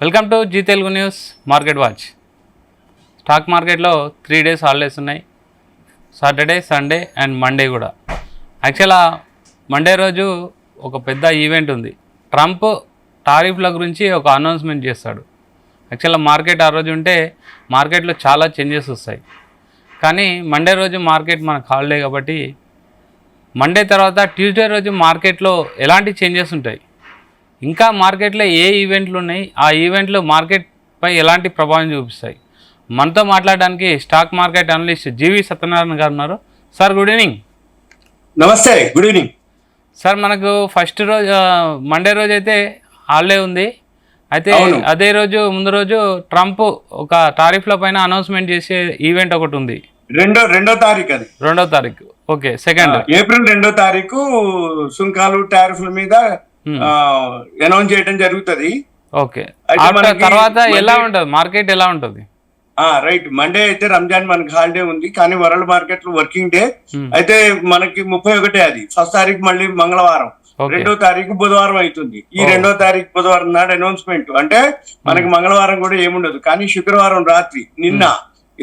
Welcome to Zee Telugu news market watch. Stock మార్కెట్లో 3 days holidays ఉన్నాయి. Saturday, Sunday and Monday కూడా. యాక్చువల్గా మండే రోజు ఒక పెద్ద ఈవెంట్ ఉంది. ట్రంప్ టారిఫ్ల గురించి ఒక అనౌన్స్మెంట్ చేస్తాడు. యాక్చువల్గా మార్కెట్ ఆ రోజు ఉంటే మార్కెట్లో చాలా చేంజెస్ వస్తాయి. కానీ మండే రోజు మార్కెట్ మనకు హాలిడే కాబట్టి మండే తర్వాత ట్యూస్డే రోజు మార్కెట్లో ఎలాంటి చేంజెస్ ఉంటాయి, ఇంకా మార్కెట్లో ఏ ఈవెంట్లు ఉన్నాయి, ఆ ఈవెంట్లు మార్కెట్పై ఎలాంటి ప్రభావం చూపిస్తాయి, మనతో మాట్లాడడానికి స్టాక్ మార్కెట్ అనలిస్ట్ జీవి సత్యనారాయణ గారు ఉన్నారు. Sir good evening. నమస్తే, గుడ్ ఈవినింగ్ సార్. మనకు ఫస్ట్ రోజు మండే రోజు అయితే హాలిడే ఉంది. అయితే అదే రోజు ముందు రోజు ట్రంప్ ఒక టారిఫ్ల పైన అనౌన్స్మెంట్ చేసే ఈవెంట్ ఒకటి ఉంది. రెండో తారీఖు అది 2వ తారీఖు. ఓకే, సెకండ్ ఏప్రిల్ 2వ తారీఖు సుంకాలు టారిఫ్ల మీద అనౌన్స్ చేయడం జరుగుతుంది. ఓకే, తర్వాత ఎలా ఉంటుంది మార్కెట్, ఎలా ఉంటుంది? రైట్, మండే అయితే రంజాన్ మనకి హాలిడే ఉంది, కానీ వరల్డ్ మార్కెట్ లో వర్కింగ్ డే. అయితే మనకి 31 అది. ఫస్ట్ తారీఖు మళ్ళీ మంగళవారం, 2వ తారీఖు బుధవారం అవుతుంది. ఈ 2వ తారీఖు బుధవారం నాడు అనౌన్స్మెంట్. అంటే మనకి మంగళవారం కూడా ఏముండదు, కానీ శుక్రవారం రాత్రి నిన్న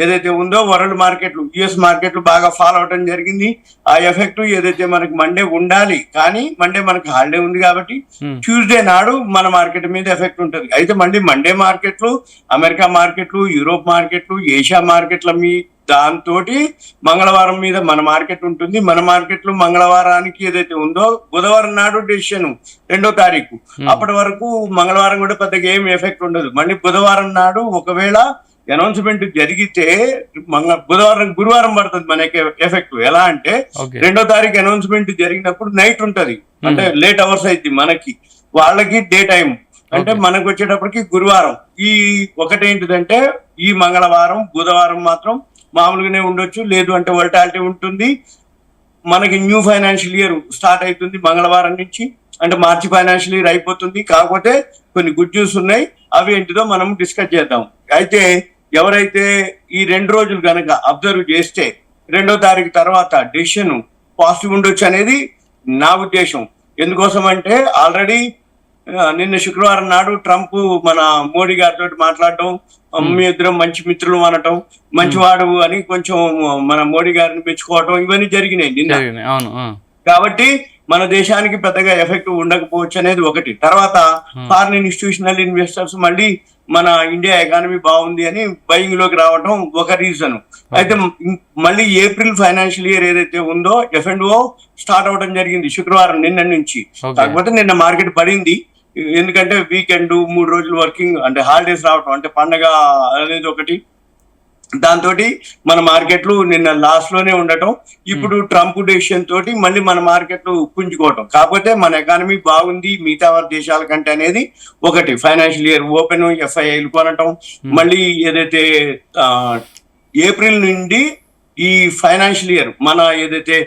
ఏదైతే ఉందో వరల్డ్ మార్కెట్లు, యుఎస్ మార్కెట్లు బాగా ఫాలో అవడం జరిగింది. ఆ ఎఫెక్ట్ ఏదైతే మనకి మండే ఉండాలి, కానీ మండే మనకి హాలిడే ఉంది కాబట్టి ట్యూస్డే నాడు మన మార్కెట్ మీద ఎఫెక్ట్ ఉంటుంది. అయితే మళ్ళీ మండే మార్కెట్లు, అమెరికా మార్కెట్లు, యూరోప్ మార్కెట్లు, ఏషియా మార్కెట్ల మీద దాంతో మంగళవారం మీద మన మార్కెట్ ఉంటుంది. మన మార్కెట్లు మంగళవారానికి ఏదైతే ఉందో బుధవారం నాడు డెసిషన్ 2వ తారీఖు. అప్పటి వరకు మంగళవారం కూడా పెద్దగా ఏం ఎఫెక్ట్ ఉండదు. మళ్ళీ బుధవారం నాడు ఒకవేళ అనౌన్స్మెంట్ జరిగితే గురువారం పడుతుంది మనకి ఎఫెక్ట్. ఎలా అంటే 2వ తారీఖు అనౌన్స్మెంట్ జరిగినప్పుడు నైట్ ఉంటది, అంటే లేట్ అవర్స్ అయితే మనకి, వాళ్ళకి డే టైం. అంటే మనకు వచ్చేటప్పటికి గురువారం. ఈ ఒకటేంటిదంటే ఈ మంగళవారం బుధవారం మాత్రం మామూలుగానే ఉండొచ్చు, లేదు అంటే వోల్టాలిటీ ఉంటుంది. మనకి న్యూ ఫైనాన్షియల్ ఇయర్ స్టార్ట్ అవుతుంది మంగళవారం నుంచి, అంటే మార్చి ఫైనాన్షియల్ ఇయర్ అయిపోతుంది. కాకపోతే కొన్ని గుడ్ న్యూస్ ఉన్నాయి, అవి ఏంటిదో మనం డిస్కస్ చేద్దాం. అయితే ఎవరైతే ఈ 2 రోజులు కనుక అబ్జర్వ్ చేస్తే 2వ తారీఖు తర్వాత డెసిషన్ పాజిటివ్ ఉండొచ్చు అనేది నా ఉద్దేశం. ఎందుకోసం అంటే ఆల్రెడీ నిన్న శుక్రవారం నాడు ట్రంప్ మన మోడీ గారితో మాట్లాడటం, మీ ఇద్దరం మంచి మిత్రులు అనటం, మంచివాడు అని కొంచెం మన మోడీ గారిని మెచ్చుకోవటం, ఇవన్నీ జరిగినాయి నిన్న. కాబట్టి మన దేశానికి పెద్దగా ఎఫెక్ట్ ఉండకపోవచ్చు అనేది ఒకటి. తర్వాత ఫారిన్ ఇన్స్టిట్యూషనల్ ఇన్వెస్టర్స్ మళ్ళీ మన ఇండియా ఎకానమీ బాగుంది అని బయింగ్ లోకి రావడం ఒక రీజన్. అయితే మళ్ళీ ఏప్రిల్ ఫైనాన్షియల్ ఇయర్ ఏదైతే ఉందో F&O స్టార్ట్ అవడం జరిగింది శుక్రవారం నిన్న నుంచి. కాకపోతే నిన్న మార్కెట్ పడింది, ఎందుకంటే వీకెండ్ 3 రోజులు వర్కింగ్, అంటే హాలిడేస్ రావటం, అంటే పండగ అనేది ఒకటి. దాంతో మన మార్కెట్లు నిన్న లాస్ట్ లోనే ఉండటం, ఇప్పుడు ట్రంప్ డెసిషన్ తోటి మళ్ళీ మన మార్కెట్లు పుంజుకోవటం. కాకపోతే మన ఎకానమీ బాగుంది మిగతా దేశాల కంటే అనేది ఒకటి. ఫైనాన్షియల్ ఇయర్ ఓపెన్, FIIలు కొనటం, మళ్ళీ ఏదైతే ఏప్రిల్ నుండి ఈ ఫైనాన్షియల్ ఇయర్ మన ఏదైతే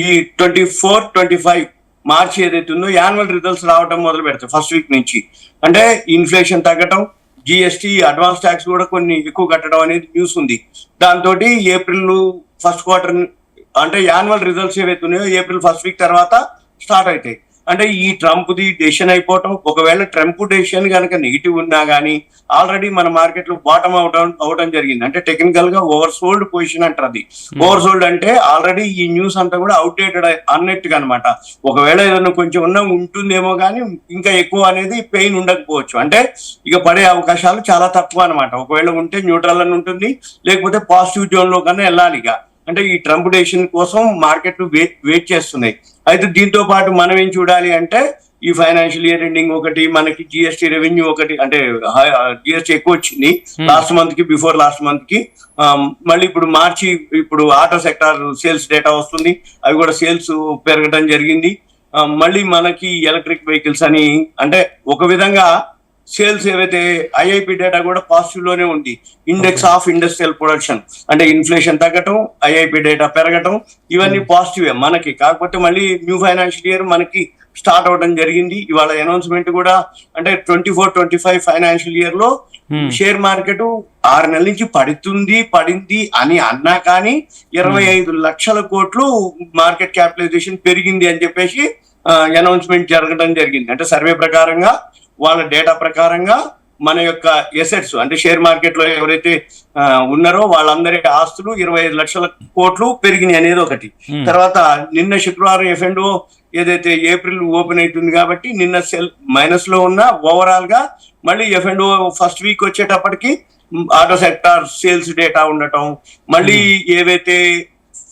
ఈ 24-25 మార్చి ఏదైతే ఉందో యాన్యువల్ రిజల్ట్స్ రావడం మొదలు పెడతాయి ఫస్ట్ వీక్ నుంచి. అంటే ఇన్ఫ్లేషన్ తగ్గటం, GST అడ్వాన్స్ ట్యాక్స్ కూడా కొన్ని ఎక్కువ కట్టడం అనేది న్యూస్ ఉంది. దాంతో ఏప్రిల్ ఫస్ట్ క్వార్టర్ అంటే యాన్యువల్ రిజల్ట్స్ ఏవైతే ఉన్నాయో ఏప్రిల్ ఫస్ట్ వీక్ తర్వాత స్టార్ట్ అవుతాయి. అంటే ఈ ట్రంప్ది డెసిషన్ అయిపోవటం, ఒకవేళ ట్రంప్ డెసిషన్ కనుక నెగిటివ్ ఉన్నా కానీ ఆల్రెడీ మన మార్కెట్ లో బాటమ్ అవడం జరిగింది. అంటే టెక్నికల్ గా ఓవర్ సోల్డ్ పొజిషన్ అంటారు. అది ఓవర్ సోల్డ్ అంటే ఆల్రెడీ ఈ న్యూస్ అంతా కూడా అవుట్డేటెడ్ అన్నట్టుగా అనమాట. ఒకవేళ ఏదైనా కొంచెం ఉంటుందేమో కానీ ఇంకా ఎక్కువ అనేది పెయిన్ ఉండకపోవచ్చు. అంటే ఇక పడే అవకాశాలు చాలా తక్కువ అనమాట. ఒకవేళ ఉంటే న్యూట్రల్ అని ఉంటుంది, లేకపోతే పాజిటివ్ జోన్ లో కన్నా వెళ్ళాలి. ఇక అంటే ఈ ట్రంప్ డెసిషన్ కోసం మార్కెట్లు వెయిట్ చేస్తున్నాయి. అయితే దీంతో పాటు మనం ఏం చూడాలి అంటే ఈ ఫైనాన్షియల్ ఇయర్ ఎండింగ్ ఒకటి, మనకి GST రెవెన్యూ ఒకటి, అంటే GST ఎక్కువ వచ్చింది లాస్ట్ మంత్ కి, బిఫోర్ లాస్ట్ మంత్ కి. మళ్ళీ ఇప్పుడు మార్చి, ఇప్పుడు ఆటో సెక్టార్ సేల్స్ డేటా వస్తుంది, అవి కూడా సేల్స్ పెరగడం జరిగింది. మళ్ళీ మనకి ఎలక్ట్రిక్ వెహికల్స్ అని, అంటే ఒక విధంగా సేల్స్ ఏవైతే IIP డేటా కూడా పాజిటివ్ లోనే ఉంది. ఇండెక్స్ ఆఫ్ ఇండస్ట్రియల్ ప్రొడక్షన్, అంటే ఇన్ఫ్లేషన్ తగ్గటం, IIP డేటా పెరగటం, ఇవన్నీ పాజిటివే మనకి. కాకపోతే మళ్ళీ న్యూ ఫైనాన్షియల్ ఇయర్ మనకి స్టార్ట్ అవడం జరిగింది. ఇవాళ అనౌన్స్మెంట్ కూడా, అంటే 24-25 ఫైనాన్షియల్ ఇయర్ లో షేర్ మార్కెట్ 6 నెలల నుంచి పడింది అని అన్నా కానీ 25 లక్షల కోట్లు మార్కెట్ క్యాపిటలైజేషన్ పెరిగింది అని చెప్పేసి అనౌన్స్మెంట్ జరగడం జరిగింది. అంటే సర్వే ప్రకారంగా వాళ్ళ డేటా ప్రకారంగా మన యొక్క ఎసెట్స్ అంటే షేర్ మార్కెట్ లో ఎవరైతే ఉన్నారో వాళ్ళందరి ఆస్తులు 25 లక్షల కోట్లు పెరిగినాయి అనేది ఒకటి. తర్వాత నిన్న శుక్రవారం F&O ఏదైతే ఏప్రిల్ ఓపెన్ అవుతుంది కాబట్టి నిన్న సెల్ మైనస్ లో ఉన్న ఓవరాల్ గా మళ్ళీ F&O ఫస్ట్ వీక్ వచ్చేటప్పటికి ఆటో సెక్టార్ సేల్స్ డేటా ఉండటం, మళ్ళీ ఏవైతే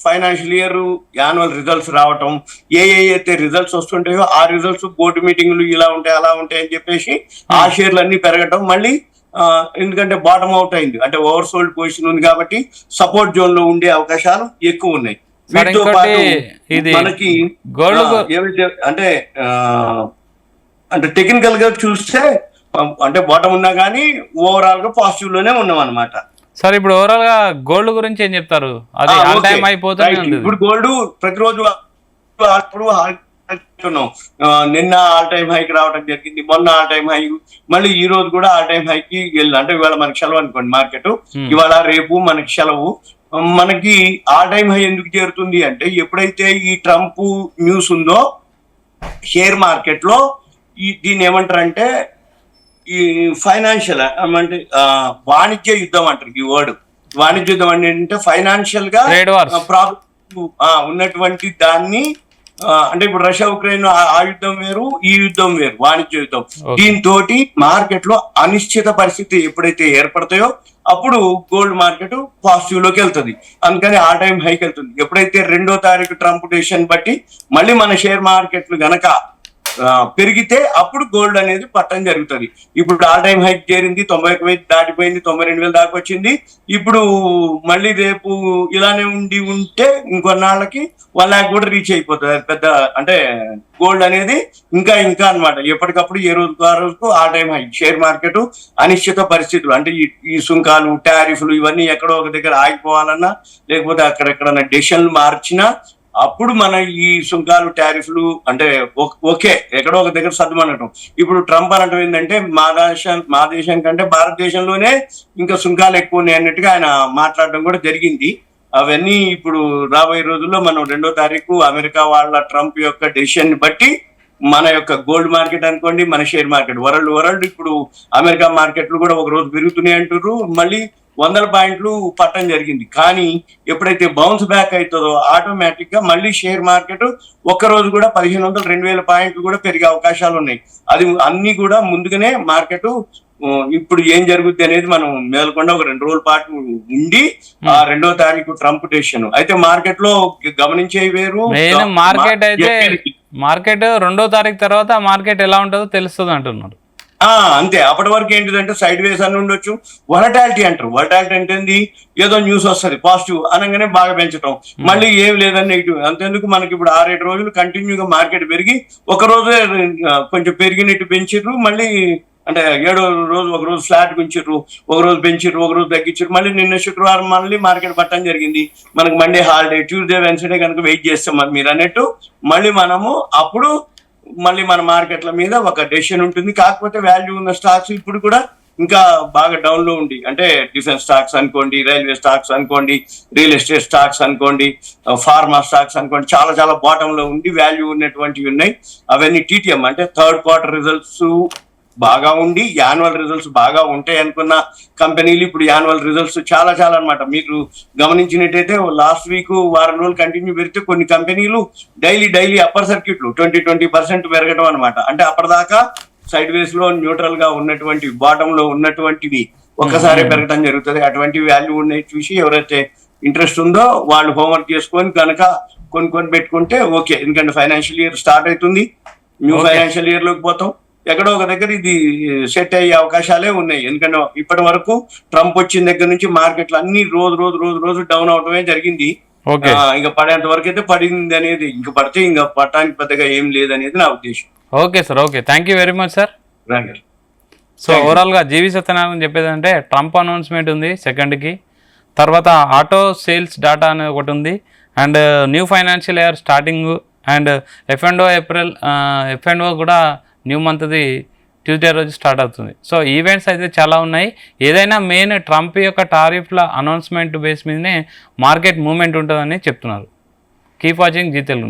ఫైనాన్షియల్ ఇయర్ యాన్యువల్ రిజల్ట్స్ రావటం, అయితే రిజల్ట్స్ వస్తుంటాయో ఆ రిజల్ట్స్ బోర్డు మీటింగ్లు ఇలా ఉంటాయి అలా ఉంటాయి అని చెప్పేసి ఆ షేర్లు అన్ని పెరగటం, మళ్ళీ ఎందుకంటే బాటమ్ అవుట్ అయింది అంటే ఓవర్ సోల్డ్ పొజిషన్ ఉంది కాబట్టి సపోర్ట్ జోన్ లో ఉండే అవకాశాలు ఎక్కువ ఉన్నాయి. వీటితో పాటు మనకి ఏవైతే అంటే టెక్నికల్ గా చూస్తే అంటే బాటమ్ ఉన్నా కానీ ఓవరాల్ గా పాజిటివ్ లోనే ఉన్నాం అనమాట. సార్ ఇప్పుడు ఓవరాల్ గా గోల్డ్ గురించి ఏం చెప్తారు? అది ఆల్ టైమ్ అయిపోతుంది. ఇప్పుడు గోల్డ్ ప్రతిరోజు నిన్న ఆల్ టైమ్ హైకి రావడం జరిగింది, మొన్న ఆల్ టైమ్ హై, మళ్ళీ ఈ రోజు కూడా ఆల్ టైమ్ హైకి వెళ్ళి అంటే ఇవాళ మనకి సెలవు అనుకోండి మార్కెట్, ఇవాళ రేపు మనకి సెలవు. మనకి ఆల్ టైమ్ హై ఎందుకు చేరుతుంది అంటే ఎప్పుడైతే ఈ ట్రంప్ న్యూస్ ఉందో షేర్ మార్కెట్ లో దీన్ని ఏమంటారంటే ఈ ఫైనాన్షియల్ అంటే వాణిజ్య యుద్ధం అంటారు. ఈ వర్డ్ వాణిజ్య యుద్ధం అంటే ఫైనాన్షియల్ గా ప్రాబ్లం ఉన్నటువంటి దాన్ని అంటే ఇప్పుడు రష్యా ఉక్రెయిన్ ఆ యుద్ధం వేరు, ఈ యుద్ధం వేరు, వాణిజ్య యుద్ధం. దీంతో మార్కెట్ లో అనిశ్చిత పరిస్థితి ఎప్పుడైతే ఏర్పడతాయో అప్పుడు గోల్డ్ మార్కెట్ పాజిటివ్ లోకి వెళ్తుంది. అందుకని ఆల్ టైమ్ హైకి వెళ్తుంది. ఎప్పుడైతే 2వ తారీఖు ట్రంప్ డెసిషన్ బట్టి మళ్ళీ మన షేర్ మార్కెట్లు గనక పెరిగితే అప్పుడు గోల్డ్ అనేది పట్టడం జరుగుతుంది. ఇప్పుడు ఆల్ టైమ్ హైక్ చేరింది, 91,000 దాటిపోయింది, 92,000 దాకా వచ్చింది. ఇప్పుడు మళ్ళీ రేపు ఇలానే ఉంటే ఇంకొన్నాళ్ళకి 1 lakh కూడా రీచ్ అయిపోతుంది. పెద్ద అంటే గోల్డ్ అనేది ఇంకా అన్నమాట. ఎప్పటికప్పుడు ఏ రోజుకు ఆ రోజుకు all time high. Share market అనిశ్చిత పరిస్థితులు అంటే ఈ సుంకాలు, టారిఫ్లు ఇవన్నీ ఎక్కడో ఒక దగ్గర ఆగిపోవాలన్నా లేకపోతే అక్కడెక్కడన్నా డెసిషన్లు మార్చినా అప్పుడు మన ఈ సుంకాలు టారిఫ్లు అంటే ఓకే ఎక్కడో ఒక దగ్గర సర్దుమనటం. ఇప్పుడు ట్రంప్ అనటం ఏంటంటే మా దేశం కంటే భారతదేశంలోనే ఇంకా సుంకాలు ఎక్కువ ఉన్నాయి అన్నట్టుగా ఆయన మాట్లాడడం కూడా జరిగింది. అవన్నీ ఇప్పుడు రాబోయే రోజుల్లో మనం 2వ తారీఖు అమెరికా వాళ్ళ ట్రంప్ యొక్క డెసిషన్ బట్టి మన యొక్క గోల్డ్ మార్కెట్ అనుకోండి, మన షేర్ మార్కెట్ వరల్డ్ ఇప్పుడు అమెరికా మార్కెట్లు కూడా ఒక రోజు పెరుగుతున్నాయి అంటారు, మళ్ళీ 100 పాయింట్లు పట్టడం జరిగింది. కానీ ఎప్పుడైతే బౌన్స్ బ్యాక్ అవుతుందో ఆటోమేటిక్ గా మళ్ళీ షేర్ మార్కెట్ ఒక్కరోజు కూడా 1,500 2,000 పాయింట్లు కూడా పెరిగే అవకాశాలు ఉన్నాయి. అది అన్ని కూడా ముందుగానే మార్కెట్ ఇప్పుడు ఏం జరుగుద్ది అనేది మనం మేల్కొండ ఒక 2 రోజుల పాటు ఉండి ఆ 2వ తారీఖు ట్రంప్ డెసిషన్ అయితే మార్కెట్ లో గమనించే వేరు. మార్కెట్ అయితే మార్కెట్ 2వ తారీఖు తర్వాత మార్కెట్ ఎలా ఉంటుందో తెలుస్తుంది అంటున్నారు. అంతే. అప్పటి వరకు ఏంటిదంటే సైడ్ వేస్ అని ఉండొచ్చు. వలటాలిటీ అంటారు. వలటాలిటీ అంటే ఏదో న్యూస్ వస్తుంది పాజిటివ్ అనగానే బాగా పెంచడం, మళ్ళీ ఏం లేదని నెగిటివ్. అంతేందుకు మనకి ఇప్పుడు 6-7 రోజులు కంటిన్యూగా మార్కెట్ పెరిగి ఒక రోజే కొంచెం పెరిగినట్టు పెంచిర్రు, మళ్ళీ అంటే 7వ రోజు ఒక రోజు ఫ్లాట్ ఉంచిర్రు, ఒక రోజు పెంచిర్రు, ఒక రోజు తగ్గించారు. మళ్ళీ నిన్న శుక్రవారం మళ్ళీ మార్కెట్ పట్టడం జరిగింది. మనకు మండే హాలిడే, ట్యూస్డే వెన్స్డే కనుక వెయిట్ చేస్తాం మీరు అన్నట్టు మళ్ళీ మనము అప్పుడు మళ్ళీ మన మార్కెట్ల మీద ఒక డెసిషన్ ఉంటుంది. కాకపోతే వాల్యూ ఉన్న స్టాక్స్ ఇప్పుడు కూడా ఇంకా బాగా డౌన్ లో ఉంది. అంటే డిఫెన్స్ స్టాక్స్ అనుకోండి, రైల్వే స్టాక్స్ అనుకోండి, రియల్ ఎస్టేట్ స్టాక్స్ అనుకోండి, ఫార్మా స్టాక్స్ అనుకోండి, చాలా బాటమ్ లో ఉండి వాల్యూ ఉన్నటువంటివి ఉన్నాయి. అవన్నీ TTM అంటే 3rd quarter రిజల్ట్స్ బాగా ఉండి యాన్యువల్ రిజల్ట్స్ బాగా ఉంటాయి అనుకున్న కంపెనీలు ఇప్పుడు యాన్యువల్ రిజల్ట్స్ చాలా అన్నమాట. మీరు గమనించినట్టయితే లాస్ట్ వీక్ వారం రోజులు కంటిన్యూ పెరిగితే కొన్ని కంపెనీలు డైలీ అప్పర్ సర్క్యూట్లు 20% పెరగడం అనమాట. అంటే అప్పటిదాకా సైడ్ వేస్ లో న్యూట్రల్ గా ఉన్నటువంటి బాటమ్ లో ఉన్నటువంటివి ఒక్కసారి పెరగడం జరుగుతుంది. అటువంటి వాల్యూ ఉన్నాయి చూసి ఎవరైతే ఇంట్రెస్ట్ ఉందో వాళ్ళు హోంవర్క్ చేసుకొని కనుక కొన్ని పెట్టుకుంటే ఓకే. ఎందుకంటే ఫైనాన్షియల్ ఇయర్ స్టార్ట్ అవుతుంది, న్యూ ఫైనాన్షియల్ ఇయర్ లోకి పోతాం. ఎక్కడో ఒక దగ్గర ఇది సెట్ అయ్యే అవకాశాలే ఉన్నాయి. ఎందుకంటే ఇప్పటి వరకు ట్రంప్ వచ్చిన దగ్గర నుంచి మార్కెట్లు అన్ని రోజు డౌన్ అవడమే జరిగింది. ఇంకా పడేంత వరకు అయితే పడింది అనేది, ఇంకా పడితే ఇంకా పట్టడానికి పెద్దగా ఏం లేదనేది నా ఉద్దేశం. Okay sir, okay, thank you very much sir. So ఓవరాల్గా జీవి సత్యనారాయణ చెప్పేది అంటే ట్రంప్ అనౌన్స్మెంట్ ఉంది 2nd, తర్వాత ఆటో సేల్స్ డాటా అనేది ఒకటి ఉంది, and new financial year starting, and F&O కూడా న్యూ మంత్ది ట్యూస్డే రోజు స్టార్ట్ అవుతుంది. సో ఈవెంట్స్ అయితే చాలా ఉన్నాయి. ఏదైనా మెయిన్ ట్రంప్ యొక్క టారిఫ్ల అనౌన్స్మెంట్ బేస్ మీదనే మార్కెట్ మూవ్మెంట్ ఉంటుందని చెప్తున్నారు. Keep watching Zee Telugu news.